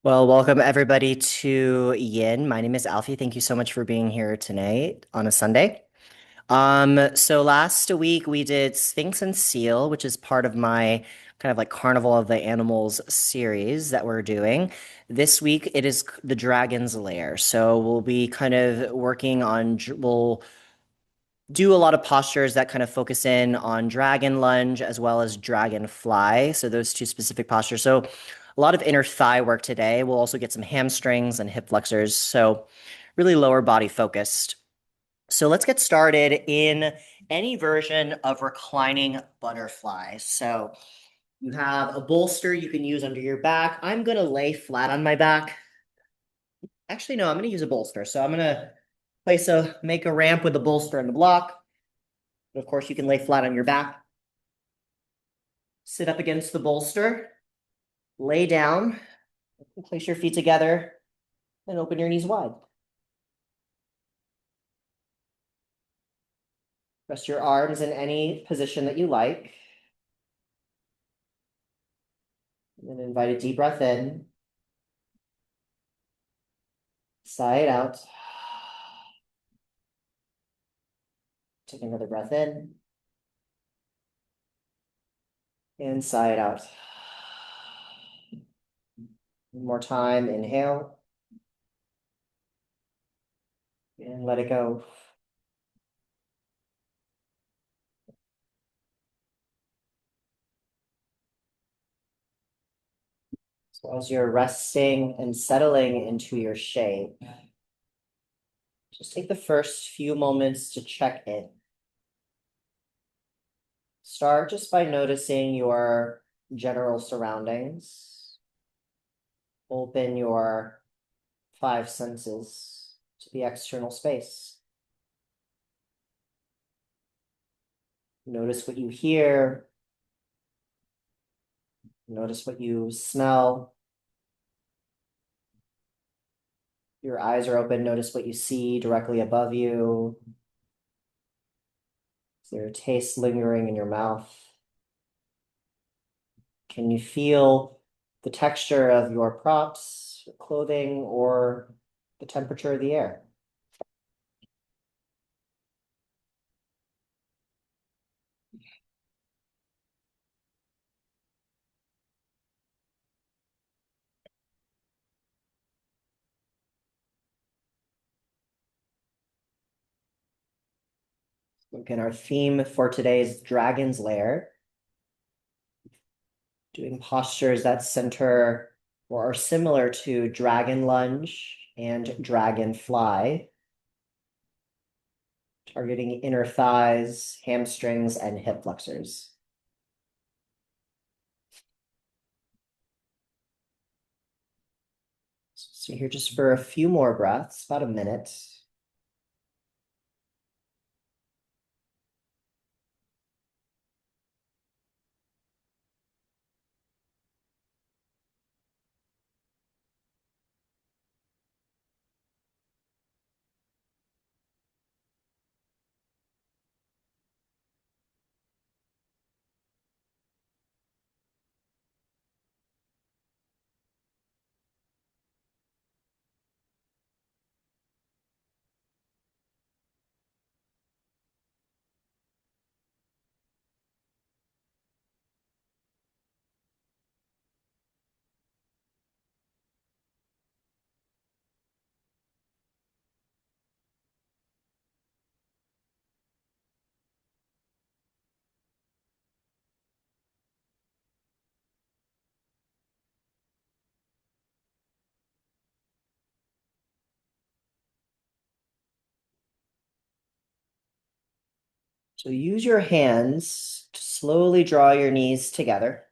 Well, welcome everybody to Yin. My name is Alfie. Thank you so much for being here tonight on a Sunday. So last week we did Sphinx and Seal, which is part of my kind of like Carnival of the Animals series that we're doing. This week it is the Dragon's Lair. So we'll be kind of working on, we'll do a lot of postures that kind of focus in on dragon lunge as well as dragonfly. So those two specific postures. So a lot of inner thigh work today. We'll also get some hamstrings and hip flexors. So really lower body focused. So let's get started in any version of reclining butterfly. So you have a bolster you can use under your back. I'm going to lay flat on my back. Actually, no, I'm going to use a bolster. So I'm going to make a ramp with a bolster and the block. Of course, you can lay flat on your back. Sit up against the bolster, lay down, place your feet together, and open your knees wide. Rest your arms in any position that you like. And then invite a deep breath in. Sigh it out. Take another breath in. And sigh it out. One more time. Inhale. And let it go. So as you're resting and settling into your shape, just take the first few moments to check in. Start just by noticing your general surroundings. Open your five senses to the external space. Notice what you hear. Notice what you smell. Your eyes are open. Notice what you see directly above you. Is there a taste lingering in your mouth? Can you feel the texture of your props, your clothing, or the temperature of the air? Again, our theme for today is Dragon's Lair. Doing postures that center or are similar to dragon lunge and dragonfly, targeting inner thighs, hamstrings, and hip flexors. So here just for a few more breaths, about a minute. So use your hands to slowly draw your knees together.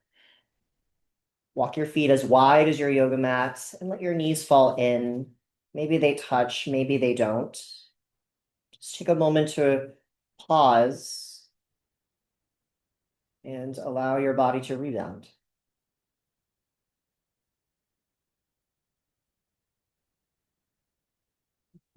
Walk your feet as wide as your yoga mats and let your knees fall in. Maybe they touch, maybe they don't. Just take a moment to pause and allow your body to rebound.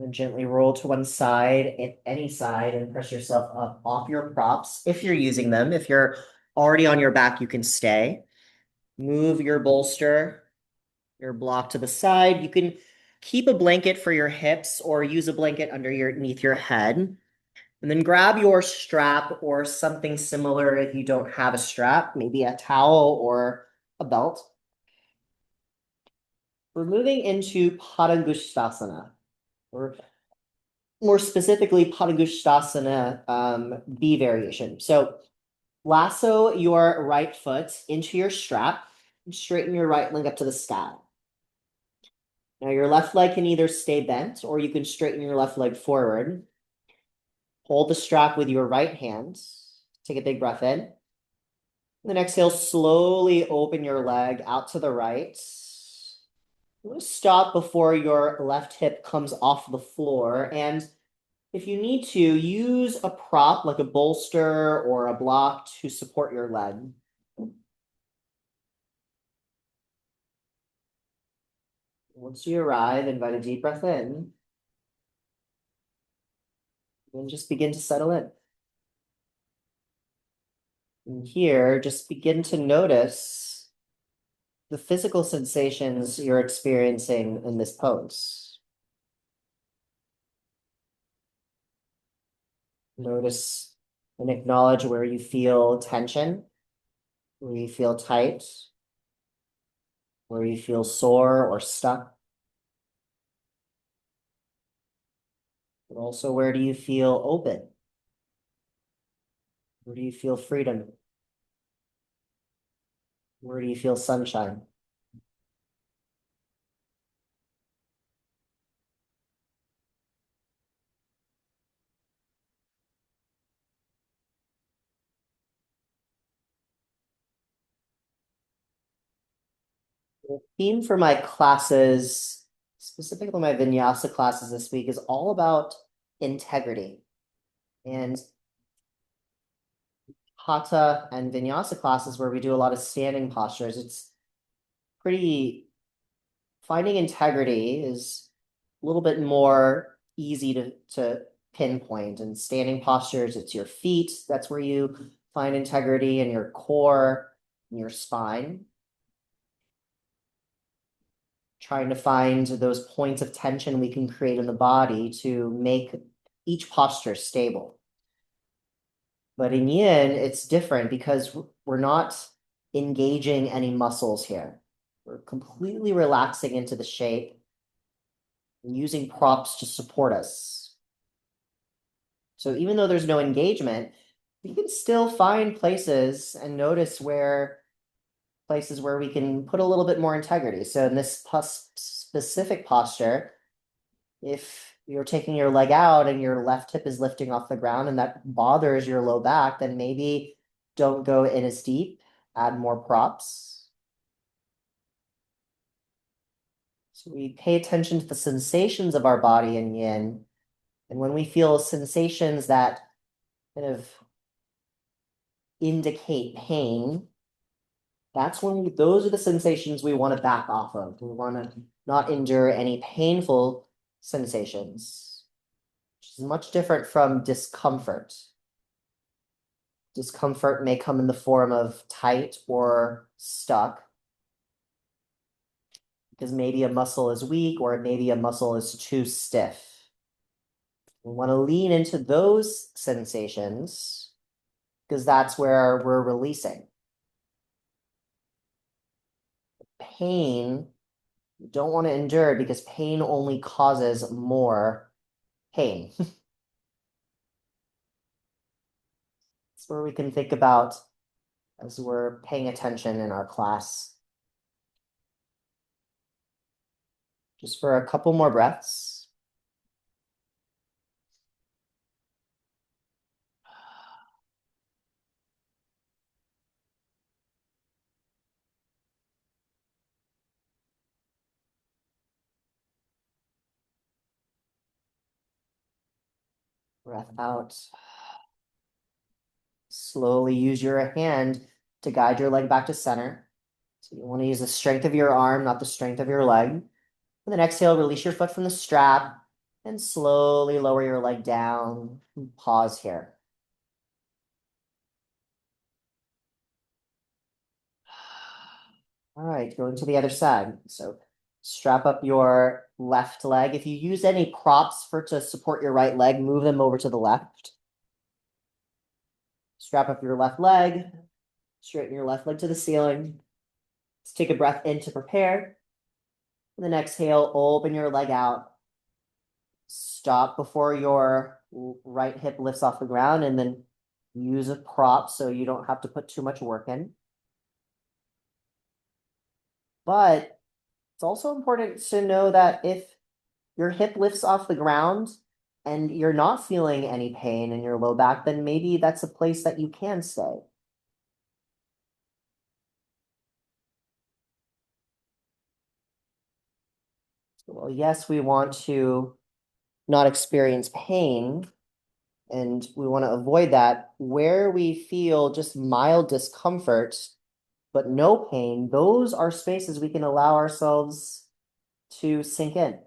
Then gently roll to one side, any side, and press yourself up off your props if you're using them. If you're already on your back, you can stay. Move your bolster your block to the side. You can keep a blanket for your hips or use a blanket underneath your head. And then grab your strap or something similar if you don't have a strap, maybe a towel or a belt. We're moving into Padangusthasana, or more specifically Padangusthasana B variation. So lasso your right foot into your strap and straighten your right leg up to the sky. Now your left leg can either stay bent or you can straighten your left leg forward. Hold the strap with your right hand. Take a big breath in. And then exhale, slowly open your leg out to the right. Stop before your left hip comes off the floor. And if you need to, use a prop like a bolster or a block to support your leg. Once you arrive, invite a deep breath in. And just begin to settle in. And here, just begin to notice the physical sensations you're experiencing in this pose. Notice and acknowledge where you feel tension, where you feel tight, where you feel sore or stuck. But also, where do you feel open? Where do you feel freedom? Where do you feel sunshine? The theme for my classes, specifically my vinyasa classes this week, is all about integrity. And hatha and vinyasa classes where we do a lot of standing postures, it's pretty, finding integrity is a little bit more easy to pinpoint. And standing postures, it's your feet. That's where you find integrity in your core, in your spine. Trying to find those points of tension we can create in the body to make each posture stable. But in yin, it's different because we're not engaging any muscles here. We're completely relaxing into the shape and using props to support us. So even though there's no engagement, we can still find places and notice places where we can put a little bit more integrity. So in this specific posture, if you're taking your leg out and your left hip is lifting off the ground and that bothers your low back, then maybe don't go in as deep, add more props. So we pay attention to the sensations of our body in yin. And when we feel sensations that kind of indicate pain, those are the sensations we want to back off of. We want to not endure any painful sensations, which is much different from discomfort. Discomfort may come in the form of tight or stuck, because maybe a muscle is weak or maybe a muscle is too stiff. We want to lean into those sensations because that's where we're releasing. Pain, you don't want to endure because pain only causes more pain. That's where we can think about as we're paying attention in our class. Just for a couple more breaths. Breath out. Slowly use your hand to guide your leg back to center. So you want to use the strength of your arm, not the strength of your leg. And then exhale, release your foot from the strap and slowly lower your leg down. Pause here. All right, going to the other side. So Strap up your left leg. If you use any props to support your right leg, move them over to the left. Strap up your left leg. Straighten your left leg to the ceiling. Let's take a breath in to prepare. And then exhale, open your leg out. Stop before your right hip lifts off the ground, and then use a prop so you don't have to put too much work in. But it's also important to know that if your hip lifts off the ground and you're not feeling any pain in your low back, then maybe that's a place that you can stay. Well, yes, we want to not experience pain, and we want to avoid that. Where we feel just mild discomfort, but no pain, those are spaces we can allow ourselves to sink in.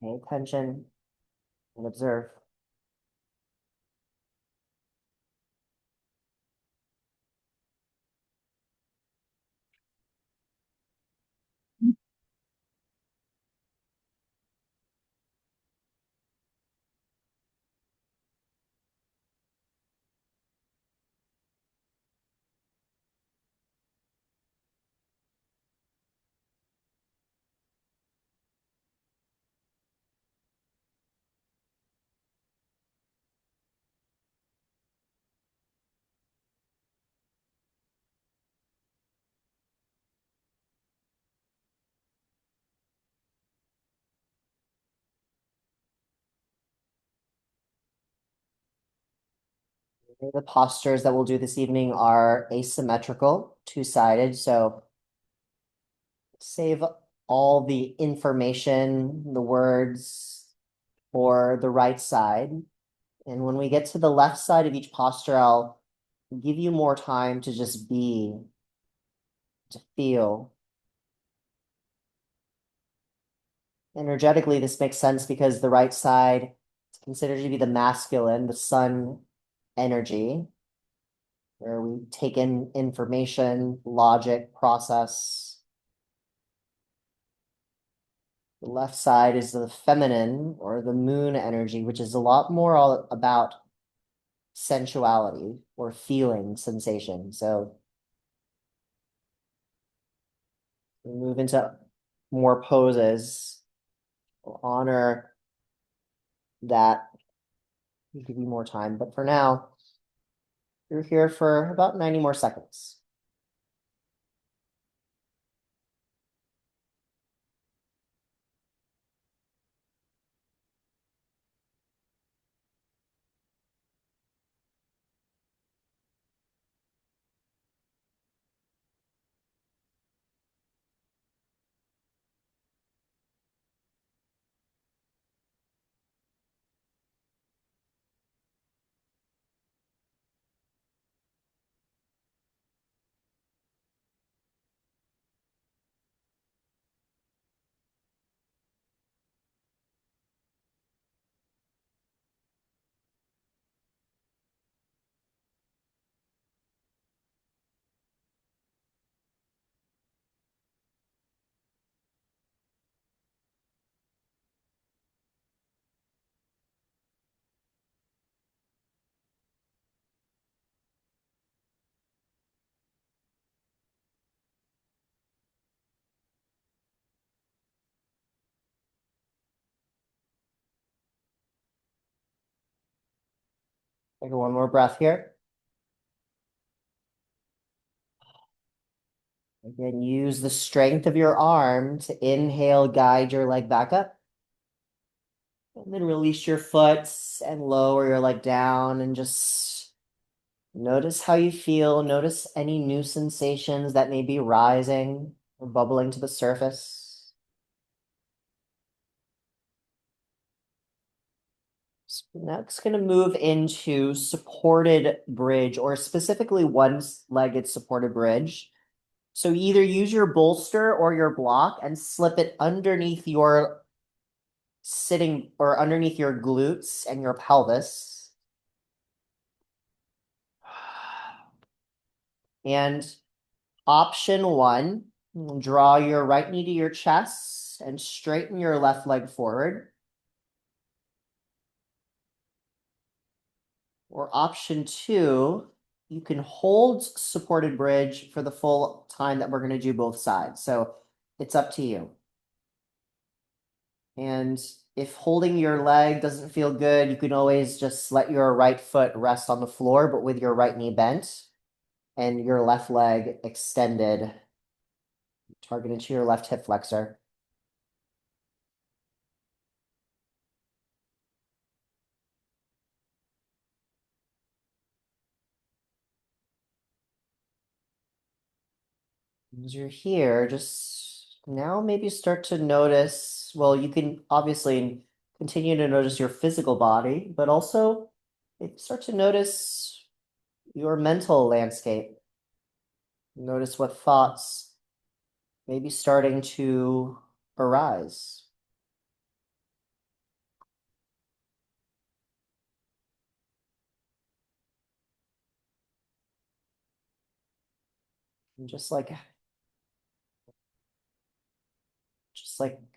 Pay attention and observe. The postures that we'll do this evening are asymmetrical, two-sided, so save all the information, the words, for the right side. And when we get to the left side of each posture, I'll give you more time to just be, to feel. Energetically, this makes sense because the right side is considered to be the masculine, the sun energy, where we take in information, logic, process. The left side is the feminine or the moon energy, which is a lot more all about sensuality or feeling sensation. So we move into more poses. We'll honor that. We'll give you more time. But for now, you're here for about 90 more seconds. Take one more breath here. Again, use the strength of your arm to inhale, guide your leg back up. And then release your foot and lower your leg down and just notice how you feel. Notice any new sensations that may be rising or bubbling to the surface. So next, going to move into supported bridge, or specifically one-legged supported bridge. So either use your bolster or your block and slip it underneath your sitting or underneath your glutes and your pelvis. And option one, draw your right knee to your chest and straighten your left leg forward. Or option two, you can hold supported bridge for the full time that we're going to do both sides. So it's up to you. And if holding your leg doesn't feel good, you can always just let your right foot rest on the floor, but with your right knee bent and your left leg extended, targeted to your left hip flexor. As you're here, just now maybe start to notice, well, you can obviously continue to notice your physical body, but also start to notice your mental landscape. Notice what thoughts may be starting to arise. And just like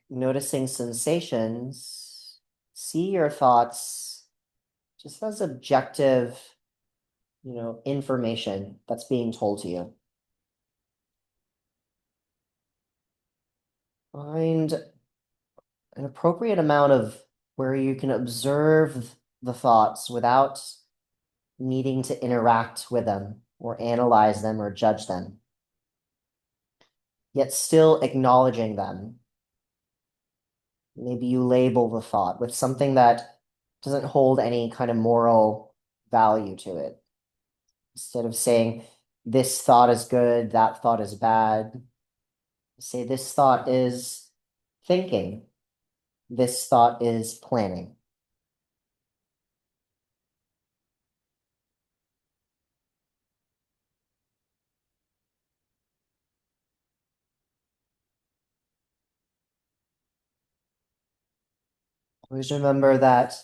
noticing sensations, see your thoughts just as objective, information that's being told to you. Find an appropriate amount of where you can observe the thoughts without needing to interact with them or analyze them or judge them, yet still acknowledging them. Maybe you label the thought with something that doesn't hold any kind of moral value to it. Instead of saying, this thought is good, that thought is bad, say, this thought is thinking, this thought is planning. Always remember that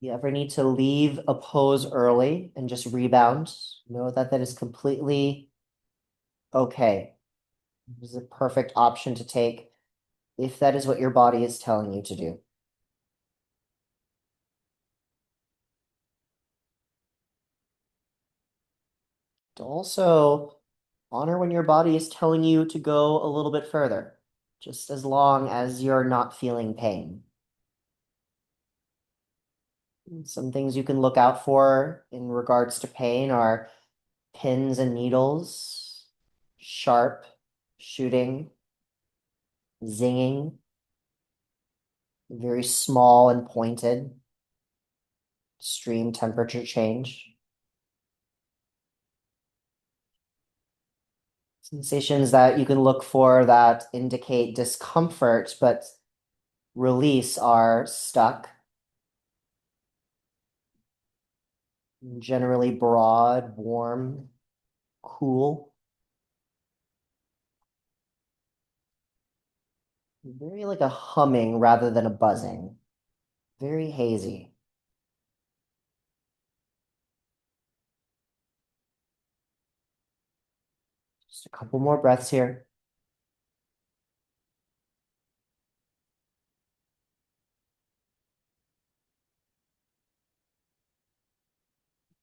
you ever need to leave a pose early and just rebound, know that that is completely okay. This is a perfect option to take if that is what your body is telling you to do. To also honor when your body is telling you to go a little bit further, just as long as you're not feeling pain. Some things you can look out for in regards to pain are pins and needles, sharp, shooting, zinging, very small and pointed, extreme temperature change. Sensations that you can look for that indicate discomfort but release are stuck, generally broad, warm, cool, very like a humming rather than a buzzing, very hazy. Just a couple more breaths here.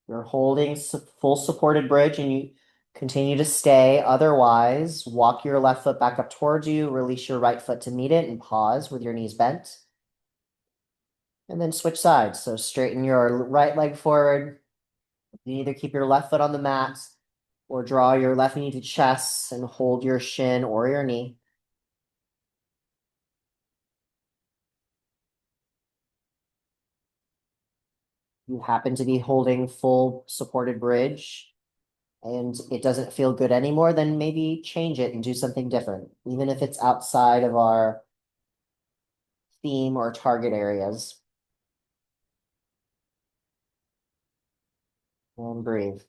You're holding full supported bridge and you continue to stay. Otherwise, walk your left foot back up towards you, release your right foot to meet it, and pause with your knees bent. And then switch sides. So straighten your right leg forward. You either keep your left foot on the mat or draw your left knee to chest and hold your shin or your knee. You happen to be holding full supported bridge and it doesn't feel good anymore, then maybe change it and do something different, even if it's outside of our theme or target areas. And breathe.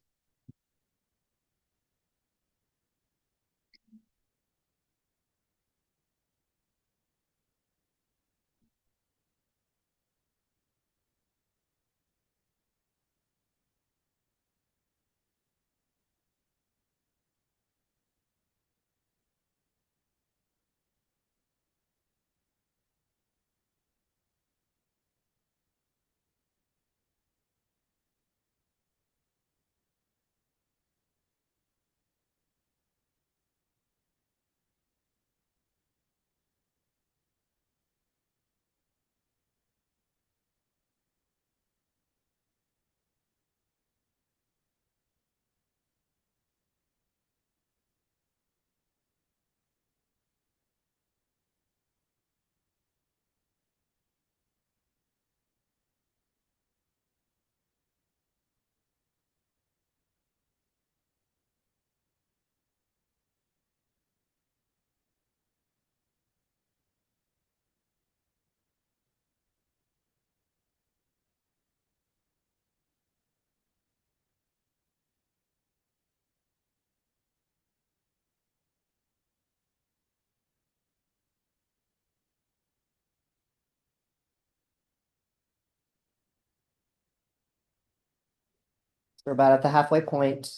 We're about at the halfway point.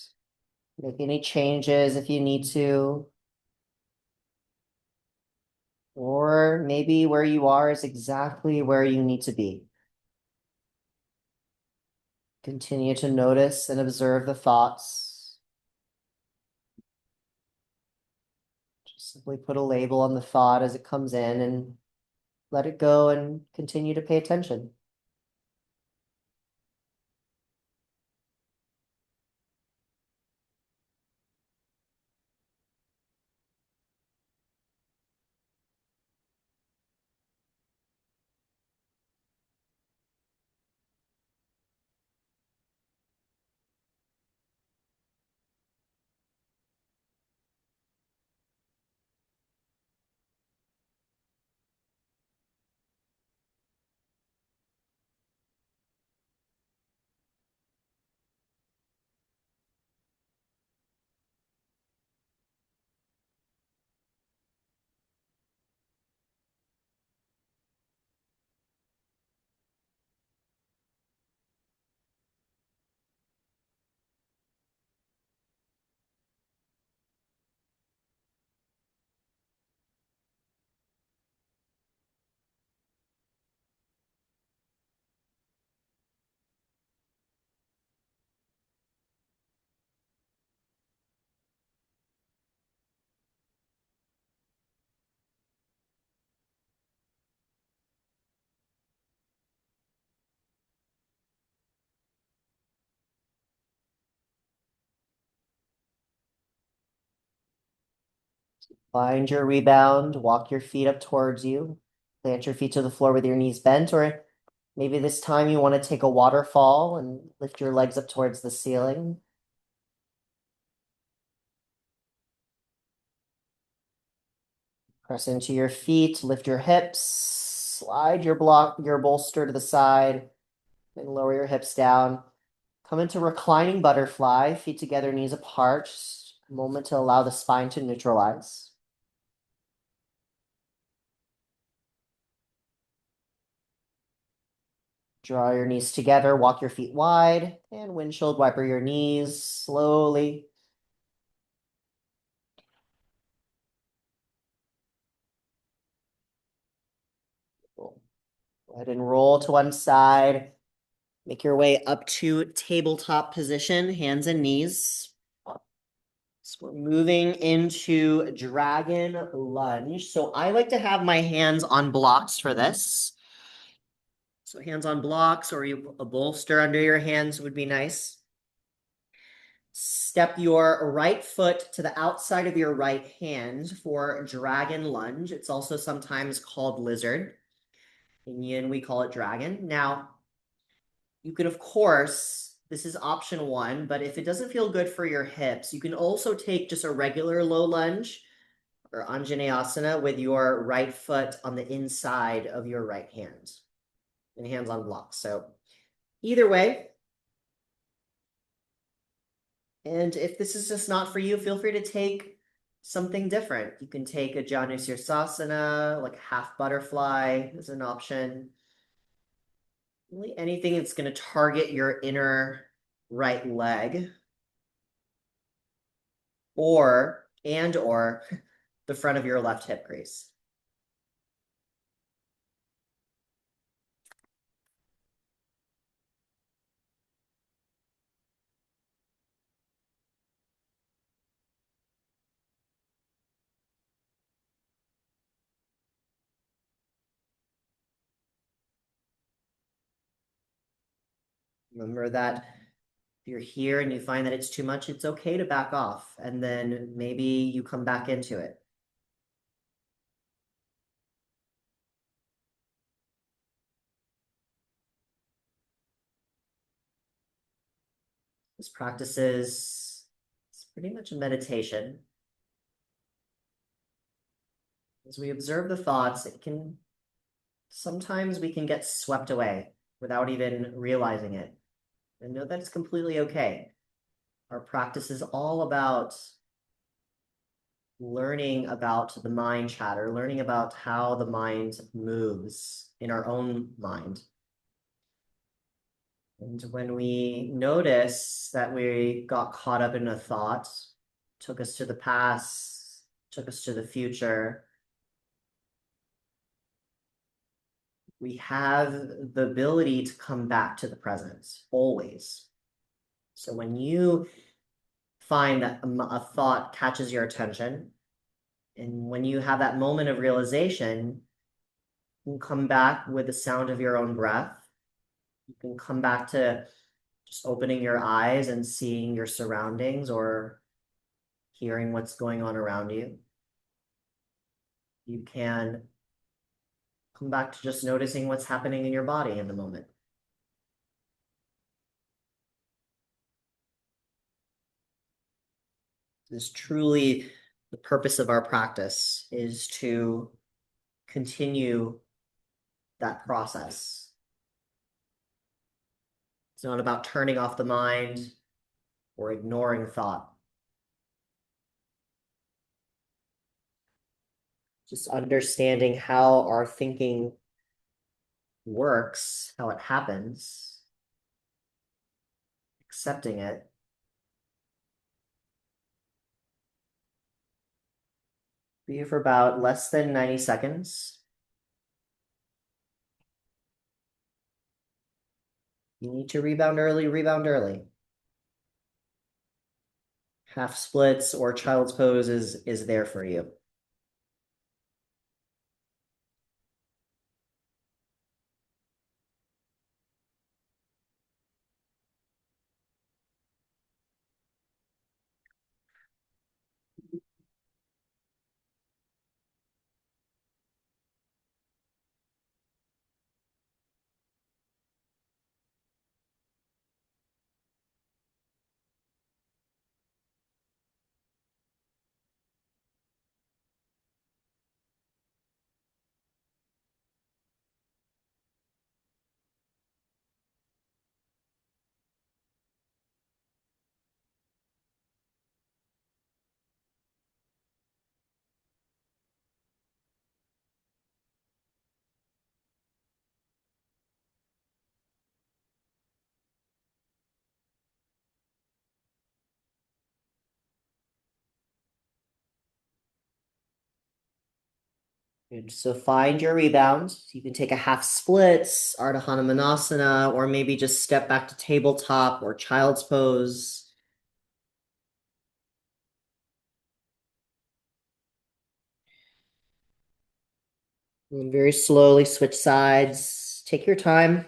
Make any changes if you need to. Or maybe where you are is exactly where you need to be. Continue to notice and observe the thoughts. Just simply put a label on the thought as it comes in and let it go and continue to pay attention. Find your rebound, walk your feet up towards you, plant your feet to the floor with your knees bent, or maybe this time you want to take a waterfall and lift your legs up towards the ceiling. Press into your feet, lift your hips, slide your bolster to the side, and lower your hips down. Come into reclining butterfly, feet together, knees apart. Just a moment to allow the spine to neutralize. Draw your knees together, walk your feet wide, and windshield wiper your knees slowly. Cool. Go ahead and roll to one side. Make your way up to tabletop position, hands and knees. So we're moving into dragon lunge. So I like to have my hands on blocks for this. So hands on blocks or a bolster under your hands would be nice. Step your right foot to the outside of your right hand for dragon lunge. It's also sometimes called lizard. In yin, we call it dragon. Now, you can, of course, this is option one, but if it doesn't feel good for your hips, you can also take just a regular low lunge or Anjaneyasana with your right foot on the inside of your right hand and hands on blocks. So either way, and if this is just not for you, feel free to take something different. You can take a Janusirsasana, like half butterfly is an option. Really anything that's going to target your inner right leg or the front of your left hip crease. Remember that if you're here and you find that it's too much, it's okay to back off, and then maybe you come back into it. This practice is it's pretty much a meditation. As we observe the thoughts, sometimes we can get swept away without even realizing it. And know that it's completely okay. Our practice is all about learning about the mind chatter, learning about how the mind moves in our own mind. And when we notice that we got caught up in a thought, took us to the past, took us to the future, we have the ability to come back to the present always. So when you find that a thought catches your attention, and when you have that moment of realization, you can come back with the sound of your own breath. You can come back to just opening your eyes and seeing your surroundings or hearing what's going on around you. You can come back to just noticing what's happening in your body in the moment. This is truly the purpose of our practice is to continue that process. It's not about turning off the mind or ignoring thought. Just understanding how our thinking works, how it happens, accepting it. Be here for about less than 90 seconds. You need to rebound early, rebound early. Half splits or child's pose is there for you. Good. So find your rebound. You can take a half splits, Ardha Hanumanasana, or maybe just step back to tabletop or child's pose. And very slowly switch sides. Take your time.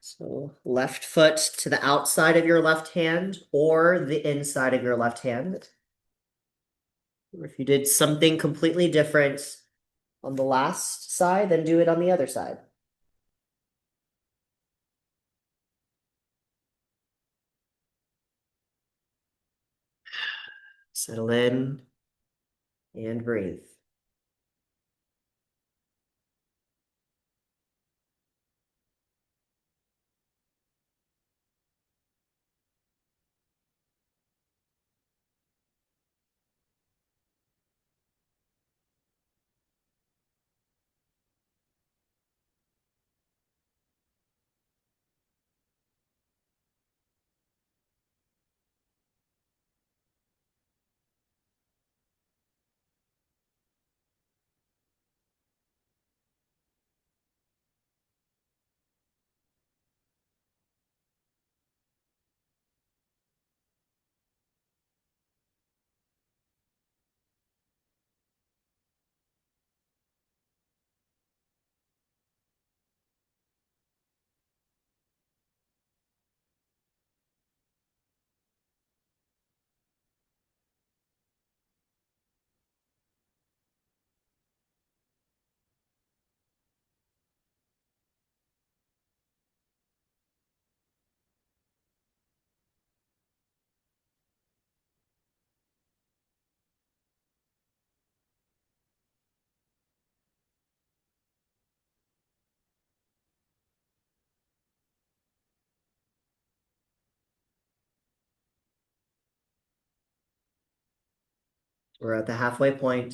So left foot to the outside of your left hand or the inside of your left hand. Or if you did something completely different on the last side, then do it on the other side. Settle in and breathe. We're at the halfway point.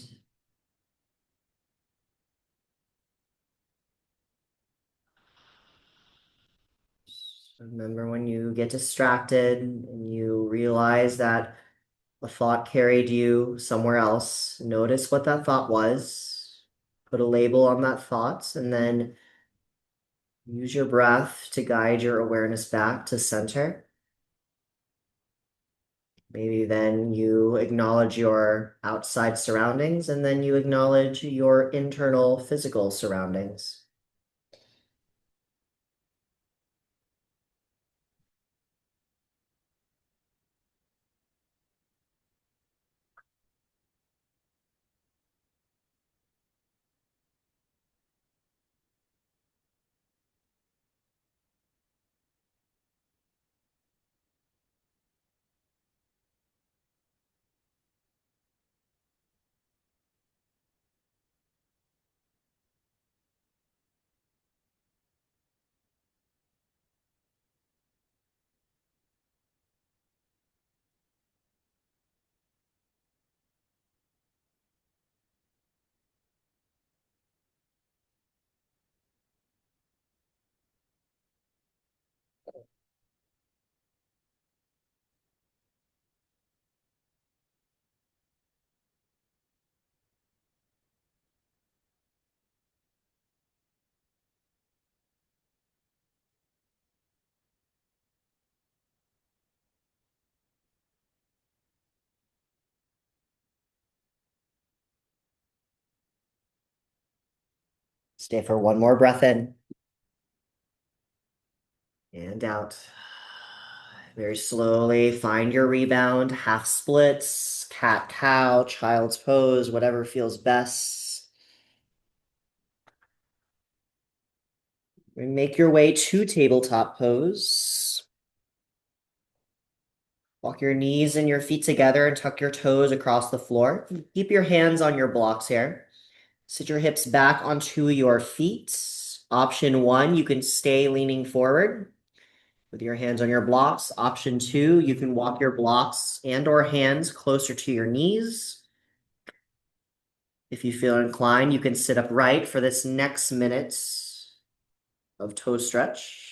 Remember when you get distracted and you realize that a thought carried you somewhere else. Notice what that thought was. Put a label on that thought, and then use your breath to guide your awareness back to center. Maybe then you acknowledge your outside surroundings, and then you acknowledge your internal physical surroundings. Stay for one more breath in and out. Very slowly find your rebound, half splits, cat cow, child's pose, whatever feels best. And make your way to tabletop pose. Walk your knees and your feet together and tuck your toes across the floor. Keep your hands on your blocks here. Sit your hips back onto your feet. Option one, you can stay leaning forward with your hands on your blocks. Option two, you can walk your blocks and or hands closer to your knees. If you feel inclined, you can sit upright for this next minute of toe stretch.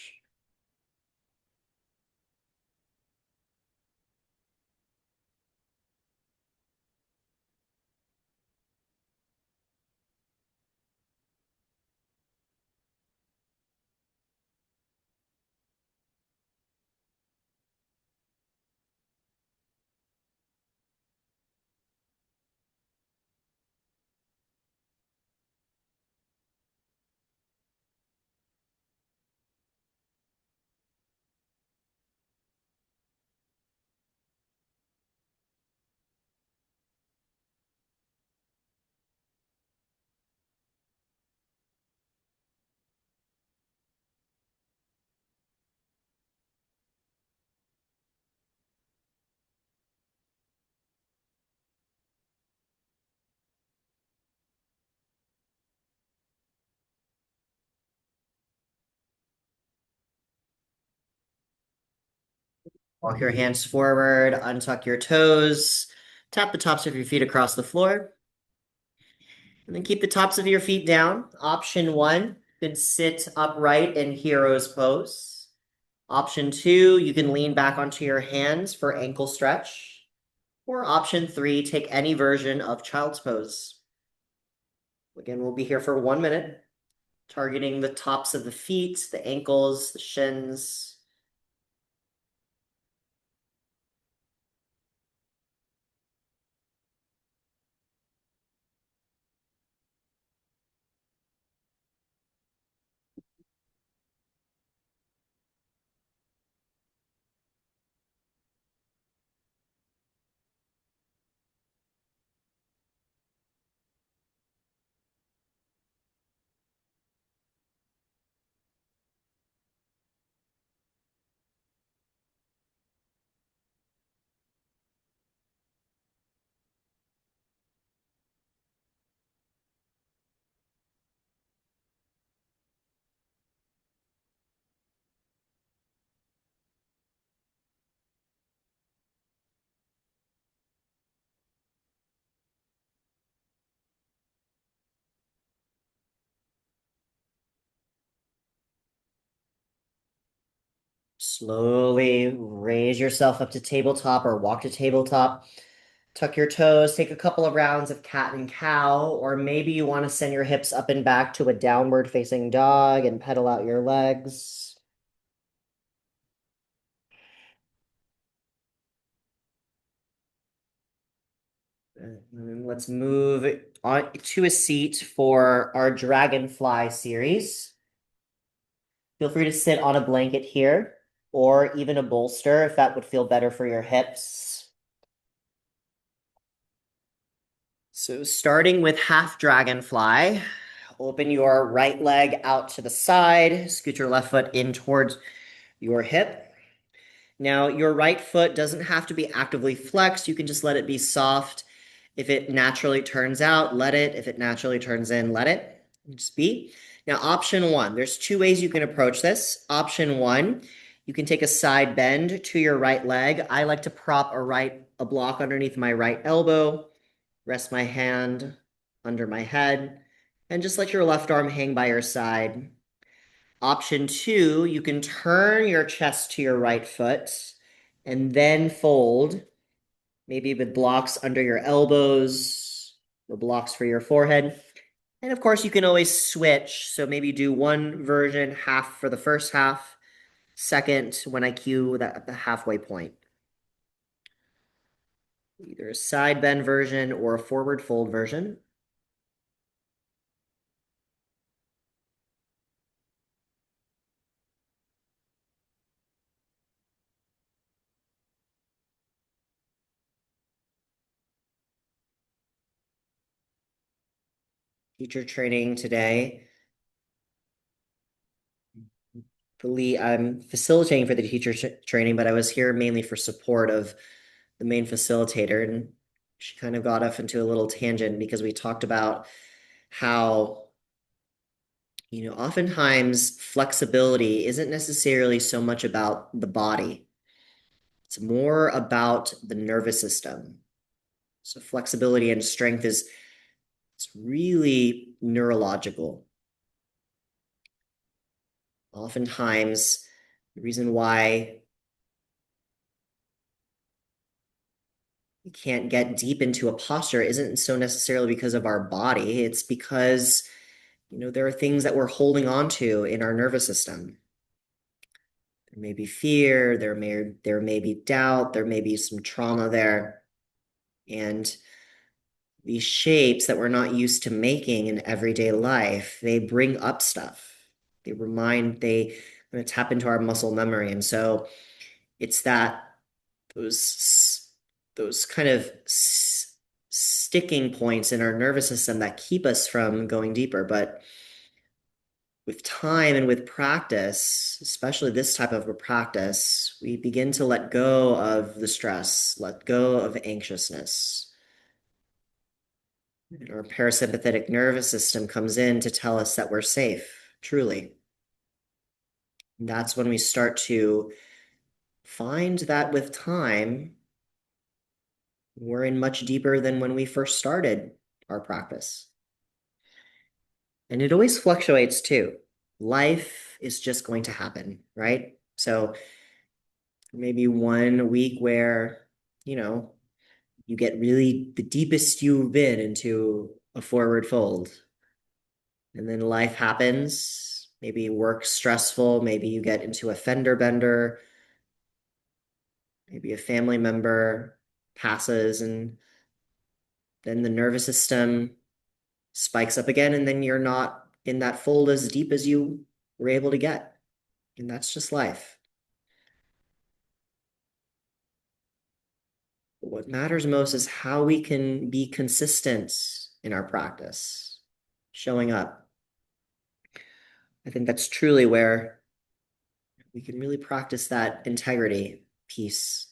Walk your hands forward, untuck your toes, tap the tops of your feet across the floor, and then keep the tops of your feet down. Option one, you can sit upright in hero's pose. Option two, you can lean back onto your hands for ankle stretch. Or option three, take any version of child's pose. Again, we'll be here for 1 minute, targeting the tops of the feet, the ankles, the shins. Slowly raise yourself up to tabletop or walk to tabletop. Tuck your toes, take a couple of rounds of cat and cow, or maybe you want to send your hips up and back to a downward facing dog and pedal out your legs. And let's move on to a seat for our Dragonfly series. Feel free to sit on a blanket here or even a bolster if that would feel better for your hips. So starting with half Dragonfly, open your right leg out to the side, scoot your left foot in towards your hip. Now, your right foot doesn't have to be actively flexed. You can just let it be soft. If it naturally turns out, let it. If it naturally turns in, let it. Just be. Now, option one, there's two ways you can approach this. Option one, you can take a side bend to your right leg. I like to prop a block underneath my right elbow, rest my hand under my head, and just let your left arm hang by your side. Option two, you can turn your chest to your right foot and then fold, maybe with blocks under your elbows or blocks for your forehead. And of course, you can always switch. So maybe do one version, half for the first half, second when I cue that at the halfway point. Either a side bend version or a forward fold version. Teacher training today. I'm facilitating for the teacher training, but I was here mainly for support of the main facilitator, and she kind of got off into a little tangent because we talked about how, oftentimes flexibility isn't necessarily so much about the body. It's more about the nervous system. So flexibility and strength it's really neurological. Oftentimes, the reason why we can't get deep into a posture isn't so necessarily because of our body. It's because, there are things that we're holding on to in our nervous system. There may be fear, there may be doubt, there may be some trauma there. And these shapes that we're not used to making in everyday life, they bring up stuff. They tap into our muscle memory. And so it's those those kind of sticking points in our nervous system that keep us from going deeper. But with time and with practice, especially this type of a practice, we begin to let go of the stress, let go of anxiousness. And our parasympathetic nervous system comes in to tell us that we're safe, truly. And that's when we start to find that with time, we're in much deeper than when we first started our practice. And it always fluctuates too. Life is just going to happen, right? So maybe one week where, you get really the deepest you've been into a forward fold. And then life happens, maybe work's stressful, maybe you get into a fender bender, maybe a family member passes, and then the nervous system spikes up again, and then you're not in that fold as deep as you were able to get. And that's just life. But what matters most is how we can be consistent in our practice, showing up. I think that's truly where we can really practice that integrity piece.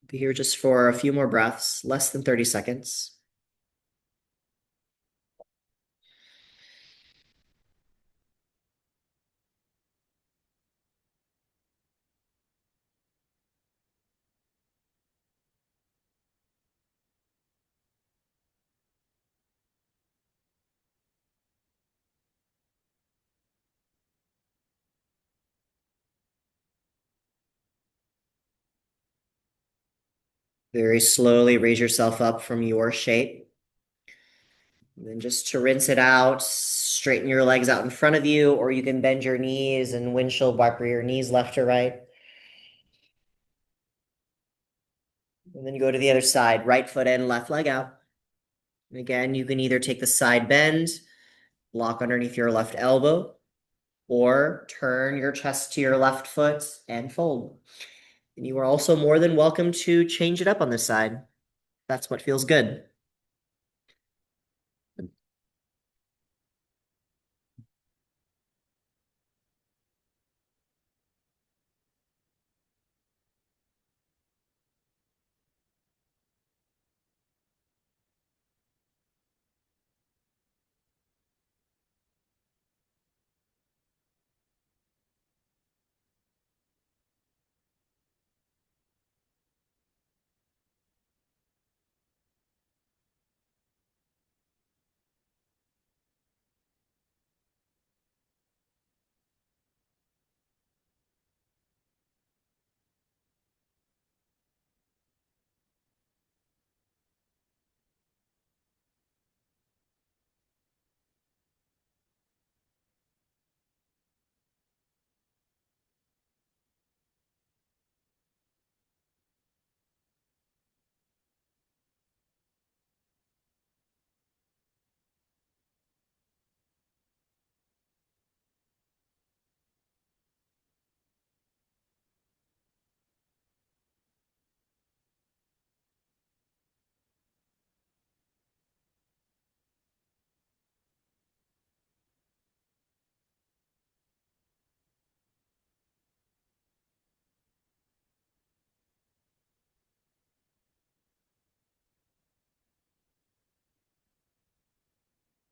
Be here just for a few more breaths, less than 30 seconds. Very slowly raise yourself up from your shape. And then just to rinse it out, straighten your legs out in front of you, or you can bend your knees and windshield wiper your knees left or right. And then you go to the other side, right foot in, left leg out. And again, you can either take the side bend, block underneath your left elbow, or turn your chest to your left foot and fold. And you are also more than welcome to change it up on this side. That's what feels good.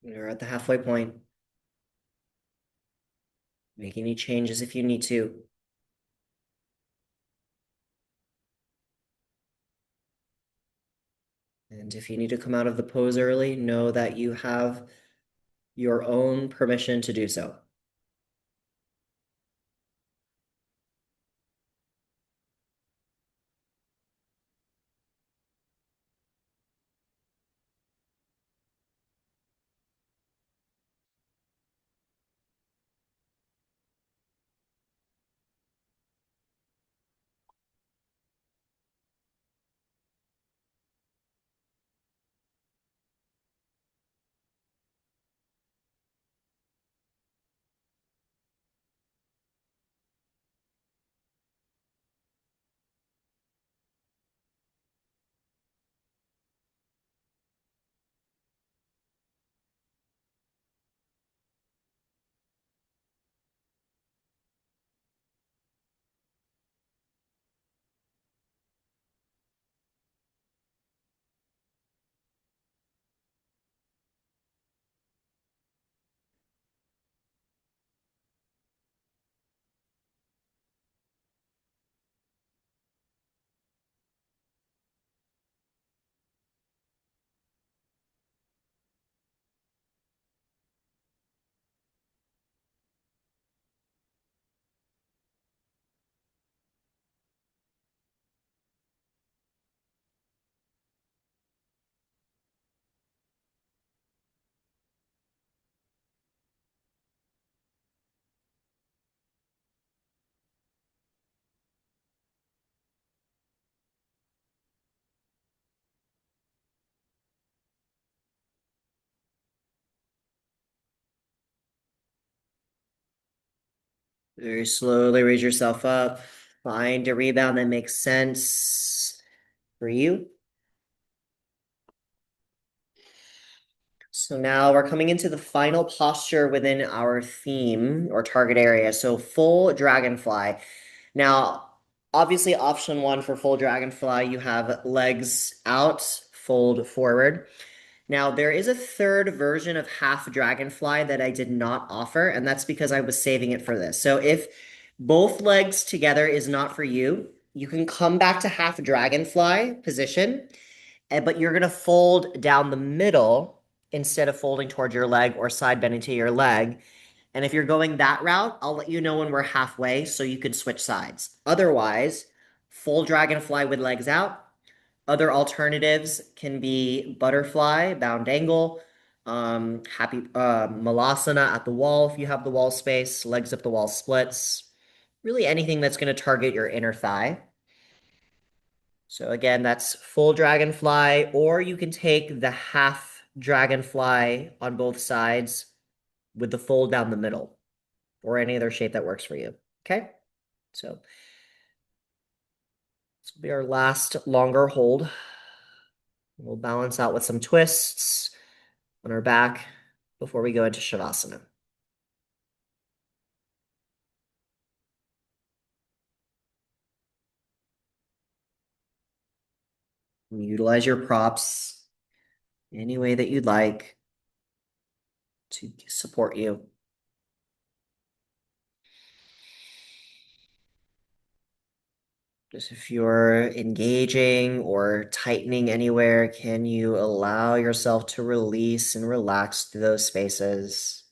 You're at the halfway point. Make any changes if you need to. And if you need to come out of the pose early, know that you have your own permission to do so. Very slowly raise yourself up. Find a rebound that makes sense for you. So now we're coming into the final posture within our theme or target area. So full dragonfly. Now, obviously, option one for full dragonfly, you have legs out, fold forward. Now, there is a third version of half dragonfly that I did not offer, and that's because I was saving it for this. So if both legs together is not for you, you can come back to half dragonfly position, but you're gonna fold down the middle instead of folding towards your leg or side bending to your leg. And if you're going that route, I'll let you know when we're halfway so you can switch sides. Otherwise, full dragonfly with legs out, Other alternatives can be butterfly, bound angle, happy malasana at the wall if you have the wall space, legs up the wall splits, really anything that's going to target your inner thigh. So again, that's full dragonfly, or you can take the half dragonfly on both sides with the fold down the middle, or any other shape that works for you. Okay, so this will be our last longer hold. We'll balance out with some twists on our back before we go into Shavasana. Utilize your props any way that you'd like to support you. Just if you're engaging or tightening anywhere, can you allow yourself to release and relax through those spaces?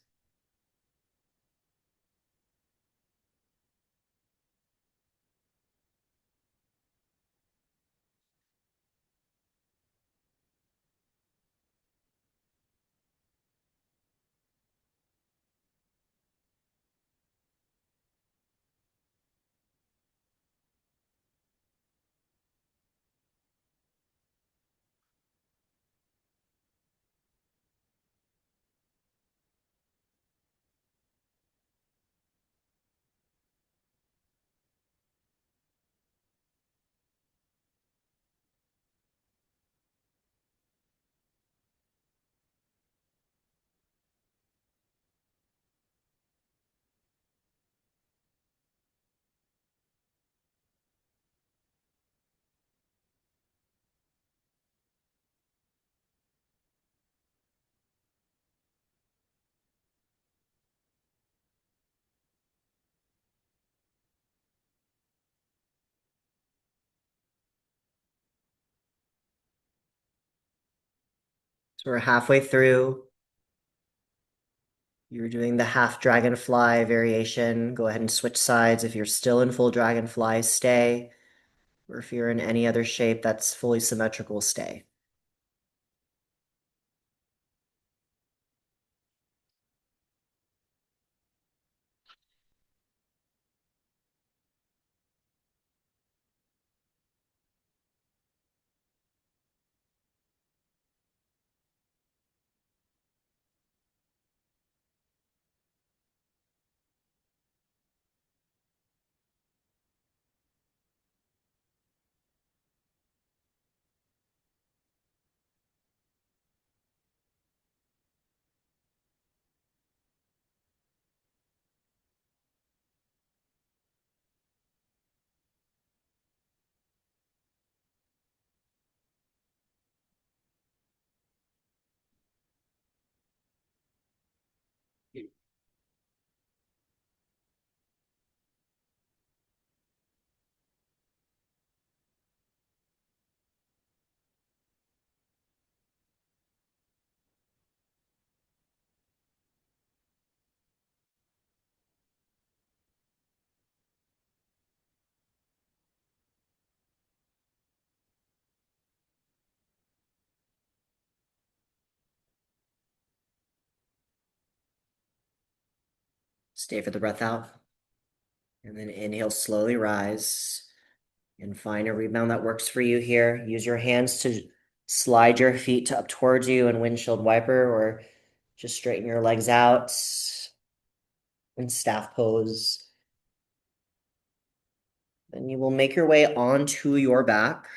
So we're halfway through. You're doing the half dragonfly variation. Go ahead and switch sides. If you're still in full dragonfly, stay. Or if you're in any other shape that's fully symmetrical, stay. Stay for the breath out. And then inhale, slowly rise. And find a rebound that works for you here. Use your hands to slide your feet to up towards you and windshield wiper, or just straighten your legs out in staff pose. Then you will make your way onto your back.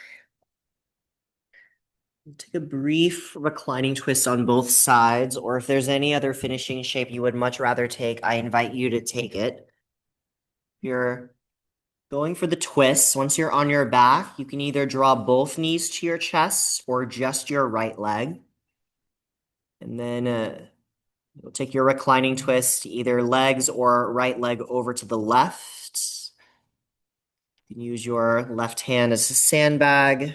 Take a brief reclining twist on both sides, or if there's any other finishing shape you would much rather take, I invite you to take it. You're going for the twists. Once you're on your back, you can either draw both knees to your chest or just your right leg. And then you'll take your reclining twist, either legs or right leg over to the left. You can use your left hand as a sandbag.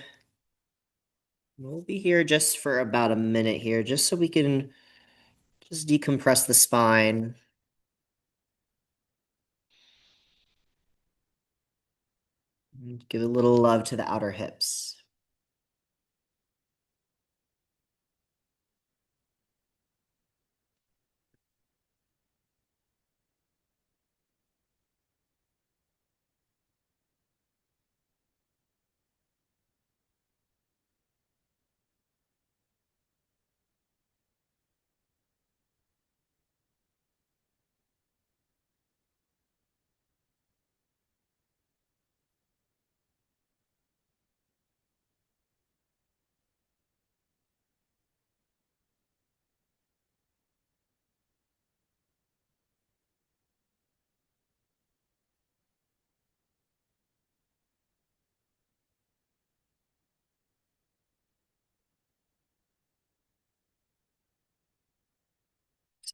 We'll be here just for about a minute here, just so we can just decompress the spine. And give a little love to the outer hips.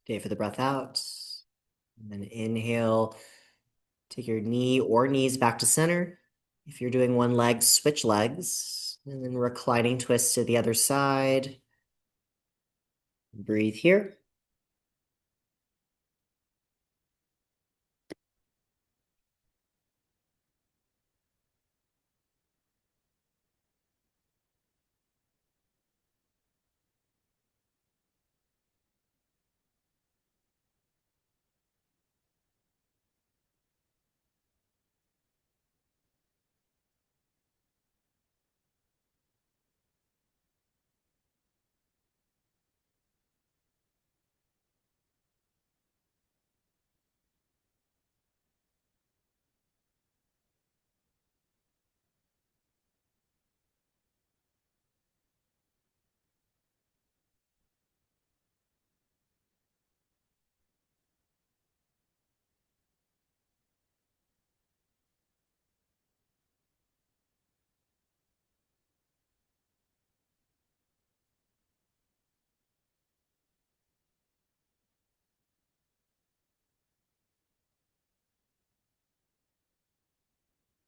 Stay for the breath out. And then inhale, take your knee or knees back to center. If you're doing one leg, switch legs. And then reclining twist to the other side. Breathe here.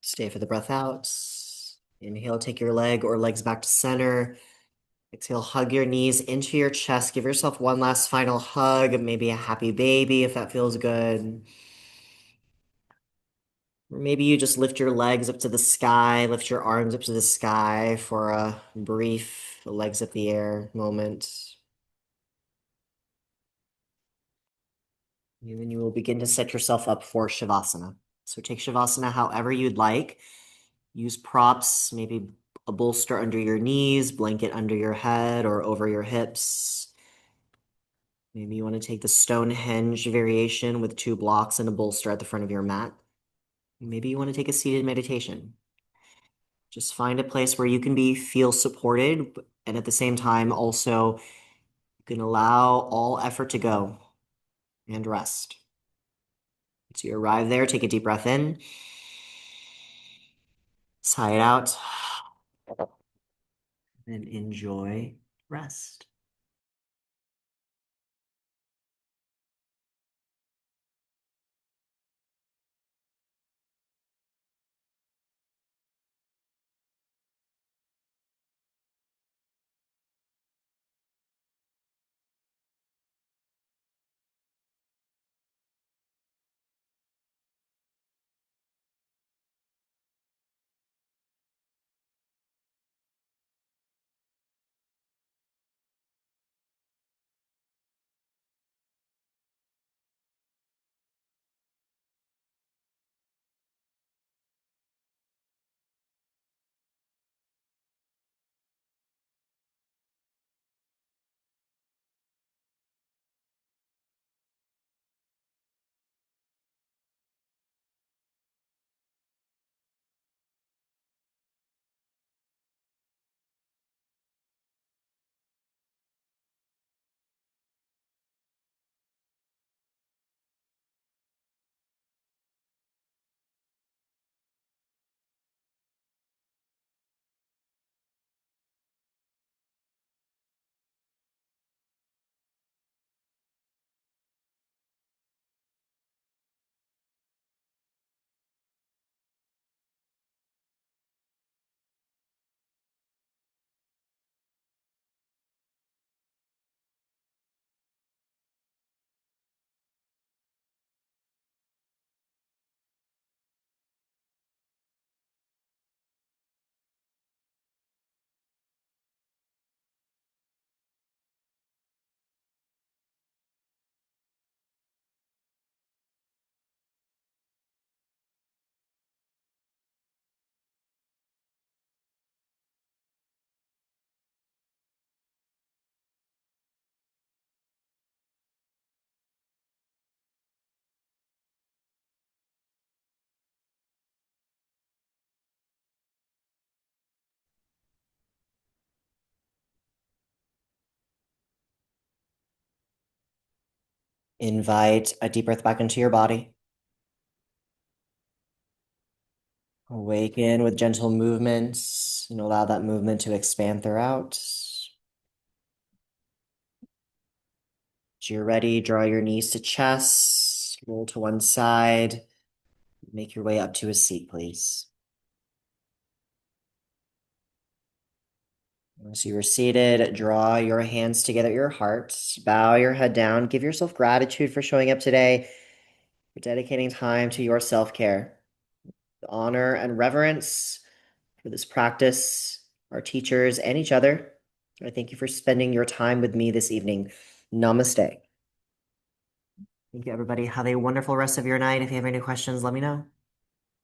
Stay for the breath out. Inhale, take your leg or legs back to center. Exhale, hug your knees into your chest. Give yourself one last final hug, maybe a happy baby if that feels good. Or maybe you just lift your legs up to the sky, lift your arms up to the sky for a brief legs up the air moment. And then you will begin to set yourself up for Shavasana. So take Shavasana however you'd like. Use props, maybe a bolster under your knees, blanket under your head or over your hips. Maybe you want to take the Stonehenge variation with two blocks and a bolster at the front of your mat. Maybe you want to take a seated meditation. Just find a place where you can feel supported, and at the same time, also you can allow all effort to go and rest. So you arrive there, take a deep breath in, sigh it out, and enjoy rest. Invite a deep breath back into your body. Awaken with gentle movements and allow that movement to expand throughout. As you're ready, draw your knees to chest, roll to one side, make your way up to a seat, please. Once you are seated, draw your hands together at your heart, bow your head down, give yourself gratitude for showing up today, for dedicating time to your self-care. Honor and reverence for this practice, our teachers, and each other. I thank you for spending your time with me this evening. Namaste. Thank you, everybody. Have a wonderful rest of your night. If you have any questions, let me know.